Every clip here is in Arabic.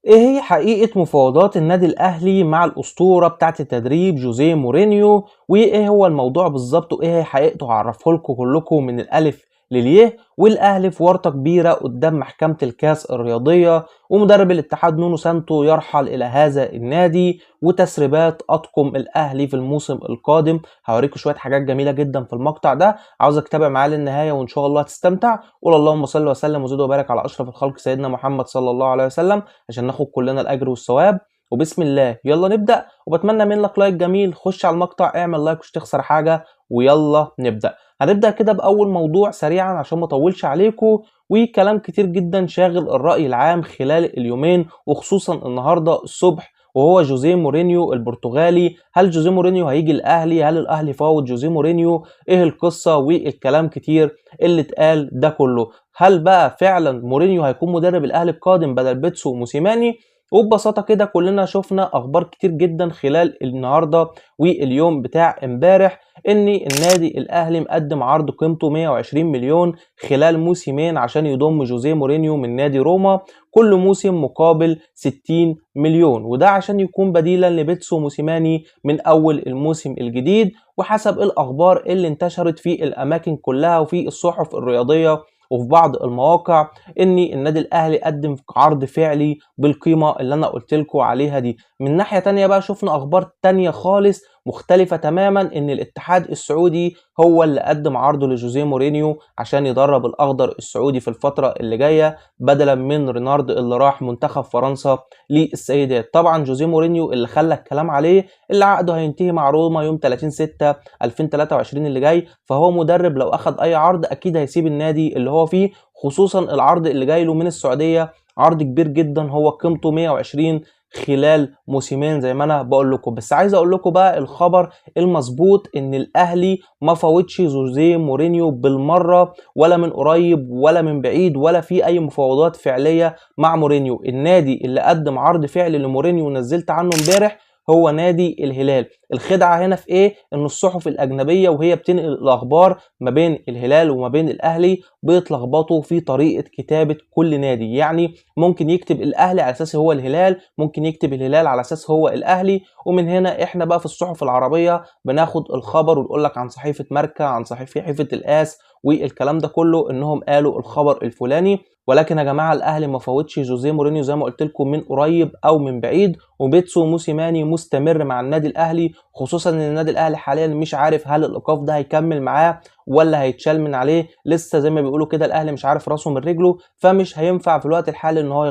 ايه هي حقيقة مفاوضات النادي الاهلي مع الاسطورة بتاعة التدريب جوزيه مورينيو، وايه هو الموضوع بالظبط وايه هي حقيقته؟ هعرفه لكم كلكم من الالف للياء. والاهلي في ورطة كبيرة قدام محكمة الكاس الرياضية، ومدرب الاتحاد نونو سانتو يرحل الى هذا النادي، وتسريبات اطقم الاهلي في الموسم القادم. هوريكم شوية حاجات جميلة جدا في المقطع ده، عاوزك تتابع معايا للنهاية وان شاء الله تستمتع. قول اللهم صل وسلم وزد وبارك على اشرف الخلق سيدنا محمد صلى الله عليه وسلم، عشان ناخد كلنا الاجر والثواب. وبسم الله يلا نبدا، وبتمنى منك لايك جميل. خش على المقطع اعمل لايك، مش تخسر حاجه، ويلا نبدا. هنبدا كده باول موضوع سريعا عشان ما اطولش عليكم. وكلام كتير جدا شاغل الراي العام خلال اليومين، وخصوصا النهارده الصبح، وهو جوزيه مورينيو البرتغالي. هل جوزيه مورينيو هيجي الاهلي؟ هل الاهلي فاوض جوزيه مورينيو؟ ايه القصه؟ والكلام كتير اللي اتقال ده كله. هل بقى فعلا مورينيو هيكون مدرب الاهلي القادم بدل بيتسو موسيماني؟ وببساطة كده كلنا شفنا أخبار كتير جدا خلال النهاردة واليوم بتاع امبارح، إن النادي الأهلي مقدم عرض قيمته 120 مليون خلال موسمين عشان يضم جوزيه مورينيو من نادي روما، كل موسم مقابل 60 مليون، وده عشان يكون بديلا لبيتسو موسيماني من أول الموسم الجديد. وحسب الأخبار اللي انتشرت في الأماكن كلها وفي الصحف الرياضية وفي بعض المواقع، ان النادي الاهلي قدم عرض فعلي بالقيمه اللي انا قلت لكم عليها دي. من ناحيه تانية بقى شفنا اخبار تانية خالص مختلفه تماما، ان الاتحاد السعودي هو اللي قدم عرضه لجوزيه مورينيو عشان يدرب الاخضر السعودي في الفتره اللي جايه، بدلا من رينارد اللي راح منتخب فرنسا للسيدات. طبعا جوزيه مورينيو اللي خلى الكلام عليه اللي عقده هينتهي مع روما يوم 30 6 2023 اللي جاي، فهو مدرب لو اخد اي عرض اكيد هيسيب النادي اللي هو فيه، خصوصا العرض اللي جاي له من السعوديه عرض كبير جدا هو قيمته 120 خلال موسمين زي ما انا بقول لكم. بس عايز اقول لكم بقى الخبر المظبوط، ان الاهلي ما فاوضش جوزيه مورينيو بالمره، ولا من قريب ولا من بعيد، ولا في اي مفاوضات فعليه مع مورينيو. النادي اللي قدم عرض فعلي لمورينيو ونزلت عنه امبارح هو نادي الهلال. الخدعه هنا في ايه؟ ان الصحف الاجنبيه وهي بتنقل الاخبار ما بين الهلال وما بين الاهلي بيتلخبطوا في طريقه كتابه كل نادي. يعني ممكن يكتب الاهلي على اساس هو الهلال، ممكن يكتب الهلال على اساس هو الاهلي. ومن هنا احنا بقى في الصحف العربيه بناخد الخبر ونقول لك عن صحيفه ماركا، عن صحيفه الاس، والكلام ده كله انهم قالوا الخبر الفلاني. ولكن يا جماعه الاهلي ما فاوضش جوزيه مورينيو زي ما قلت لكم من قريب او من بعيد، وبيتسو موسيماني مستمر مع النادي الاهلي، خصوصا ان النادي الاهلي حاليا مش عارف هل الايقاف ده هيكمل معاه ولا هيتشال من عليه. لسه زي ما بيقولوا كده الاهلي مش عارف راسه من رجله، فمش هينفع في الوقت الحالي ان هو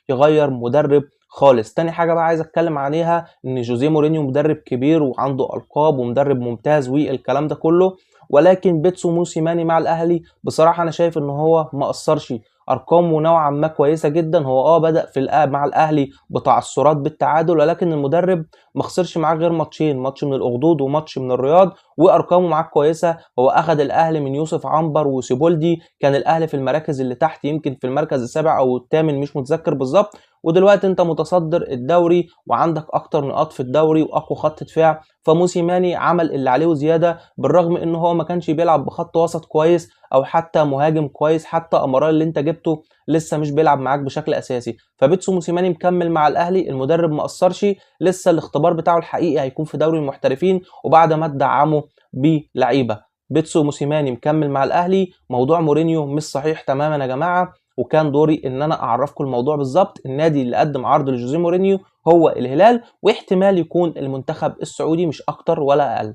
يغير مدرب خالص. تاني حاجه بقى عايز اتكلم عليها، ان جوزيه مورينيو مدرب كبير وعنده القاب ومدرب ممتاز والكلام ده كله، ولكن بيتسو موسيماني مع الاهلي بصراحه انا شايف ان هو ما قصرش. ارقامه نوعا ما كويسه جدا، هو بدا في مع الاهلي بتعثرات بالتعادل، ولكن المدرب ما خسرش معاه غير ماتشين، ماتش من الاخدود وماتش من الرياض، وارقامه معاه كويسه. هو اخذ الاهلي من يوسف عنبر وسيبولدي، كان الاهلي في المراكز اللي تحت يمكن في المركز السابع او الثامن مش متذكر بالظبط، ودلوقتي انت متصدر الدوري وعندك اكتر نقاط في الدوري واقوى خط دفاع. فموسيماني عمل اللي عليه وزياده، بالرغم ان هو ما كانش بيلعب بخط وسط كويس او حتى مهاجم كويس، حتى امارال اللي انت جبته لسه مش بيلعب معاك بشكل اساسي. فبيتسو موسيماني مكمل مع الاهلي، المدرب ما قصرش، لسه الاختبار بتاعه الحقيقي هيكون في دوري المحترفين وبعد ما تدعمه بلعيبه. بيتسو موسيماني مكمل مع الاهلي، موضوع مورينيو مش صحيح تماما يا جماعه. وكان دوري ان انا اعرفكم الموضوع بالظبط. النادي اللي قدم عرض لجوزيه مورينيو هو الهلال، واحتمال يكون المنتخب السعودي مش اكتر ولا اقل.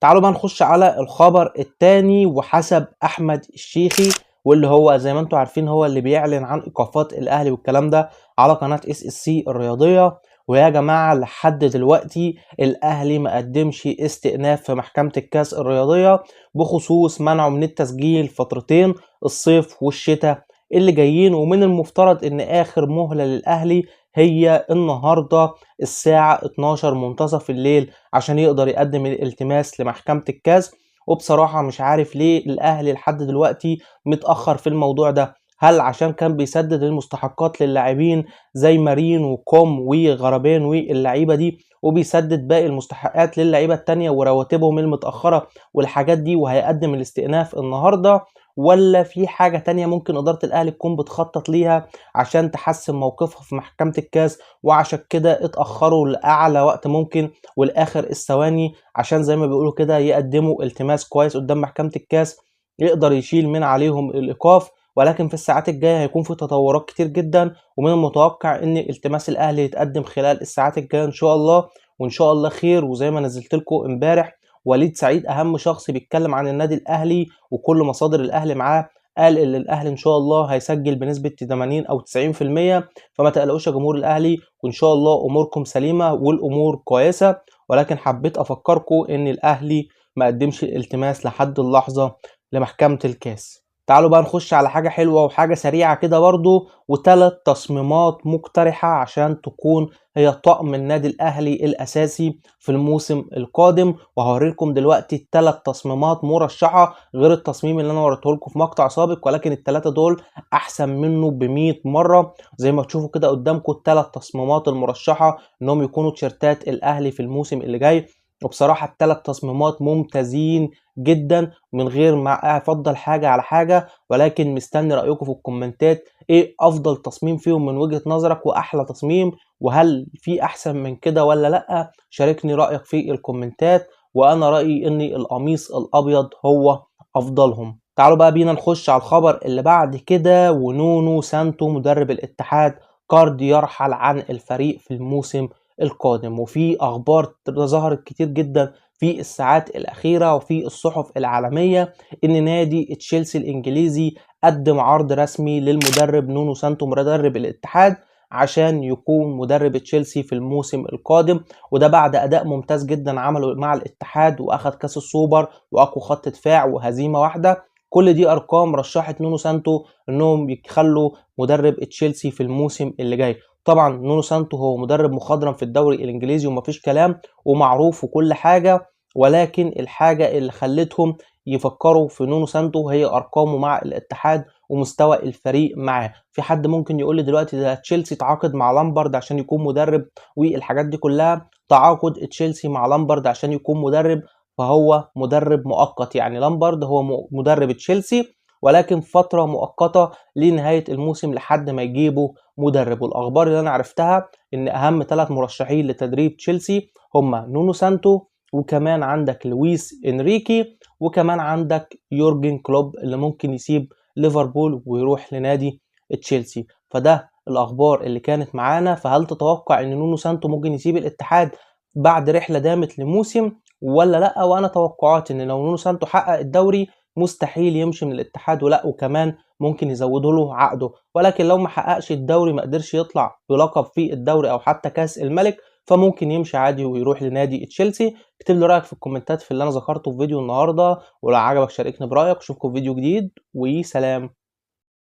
تعالوا بقى نخش على الخبر التاني. وحسب احمد الشيخي، واللي هو زي ما انتم عارفين هو اللي بيعلن عن ايقافات الاهلي والكلام ده على قناه اس اس سي الرياضيه، ويا جماعه لحد دلوقتي الاهلي ما قدمش استئناف في محكمه الكاس الرياضيه بخصوص منعه من التسجيل فترتين الصيف والشتاء اللي جايين. ومن المفترض ان اخر مهله للاهلي هي النهارده الساعه 12 منتصف الليل عشان يقدر يقدم الالتماس لمحكمة الكاس. وبصراحة مش عارف ليه الأهلي لحد دلوقتي متأخر في الموضوع ده. هل عشان كان بيسدد المستحقات للاعبين زي مارين وكوم وغربان واللعيبة دي، وبيسدد باقي المستحقات للعيبة التانية ورواتبهم المتأخرة والحاجات دي، وهيقدم الاستئناف النهاردة؟ ولا في حاجة تانية ممكن إدارة الأهلي تكون بتخطط ليها عشان تحسن موقفها في محكمة الكاس، وعشان كده اتأخروا لأعلى وقت ممكن والآخر الثواني عشان زي ما بيقولوا كده يقدموا التماس كويس قدام محكمة الكاس يقدر يشيل من عليهم الإيقاف. ولكن في الساعات الجاية هيكون في تطورات كتير جدا، ومن المتوقع ان التماس الاهلي يتقدم خلال الساعات الجاية ان شاء الله، وان شاء الله خير. وزي ما نزلت لكم امبارح، وليد سعيد اهم شخص بيتكلم عن النادي الاهلي وكل مصادر الاهلي معاه قال ان الاهلي ان شاء الله هيسجل بنسبة 80 او 90%. فما تقلقوش يا جمهور الاهلي، وان شاء الله اموركم سليمة والامور كويسة. ولكن حبيت افكركم ان الاهلي ما قدمش الالتماس لحد اللحظة لمحكمة الكاس. تعالوا بقى نخش على حاجة حلوة وحاجة سريعة كده برضو، وثلاث تصميمات مقترحة عشان تكون هي طقم النادي الأهلي الأساسي في الموسم القادم. وهوريلكم دلوقتي الثلاث تصميمات مرشحة غير التصميم اللي أنا وريته لكم في مقطع سابق، ولكن الثلاثة دول أحسن منه ب100 مرة. زي ما تشوفوا كده قدامكم الثلاث تصميمات المرشحة إنهم يكونوا تيشيرتات الأهلي في الموسم اللي جاي. وبصراحة الثلاث تصميمات ممتازين جدا. من غير ما افضل حاجة على حاجة، ولكن مستني رأيكم في الكومنتات ايه افضل تصميم فيهم من وجهة نظرك واحلى تصميم، وهل في احسن من كده ولا لا؟ شاركني رأيك في الكومنتات. وانا رأيي ان القميص الابيض هو افضلهم. تعالوا بقى بينا نخش على الخبر اللي بعد كده. ونونو سانتو مدرب الاتحاد قرد يرحل عن الفريق في الموسم القادم. وفي اخبار ظهرت كتير جدا في الساعات الأخيرة وفي الصحف العالمية إن نادي تشيلسي الإنجليزي قدم عرض رسمي للمدرب نونو سانتو مدرب الاتحاد عشان يكون مدرب تشيلسي في الموسم القادم. وده بعد أداء ممتاز جدا عمله مع الاتحاد وأخذ كأس السوبر وأقوى خط دفاع وهزيمة واحدة. كل دي أرقام رشحت نونو سانتو إنهم يخلوا مدرب تشيلسي في الموسم اللي جاي. طبعا نونو سانتو هو مدرب مخضرم في الدوري الإنجليزي ومفيش كلام ومعروف وكل حاجة، ولكن الحاجة اللي خلتهم يفكروا في نونو سانتو هي أرقامه مع الاتحاد ومستوى الفريق معاه. في حد ممكن يقول لي دلوقتي ده تشيلسي تعاقد مع لامبارد عشان يكون مدرب والحاجات دي كلها. تعاقد تشيلسي مع لامبارد عشان يكون مدرب فهو مدرب مؤقت، يعني لامبارد هو مدرب تشيلسي ولكن فترة مؤقتة لنهاية الموسم لحد ما يجيبوا مدرب. والأخبار اللي أنا عرفتها إن أهم 3 مرشحين لتدريب تشيلسي هما نونو سانتو، وكمان عندك لويس انريكي، وكمان عندك يورجن كلوب اللي ممكن يسيب ليفربول ويروح لنادي تشيلسي. فده الاخبار اللي كانت معانا. فهل تتوقع ان نونو سانتو ممكن يسيب الاتحاد بعد رحلة دامت لموسم ولا لا؟ وانا توقعاتي ان لو نونو سانتو حقق الدوري مستحيل يمشي من الاتحاد، ولا وكمان ممكن يزودوا له عقده. ولكن لو ما حققش الدوري ما قدرش يطلع بلقب في الدوري او حتى كاس الملك فممكن يمشي عادي ويروح لنادي تشيلسي. اكتب لي رايك في الكومنتات في اللي انا ذكرته في فيديو النهارده، ولو عجبك شاركني برايك. اشوفكم في فيديو جديد وسلام.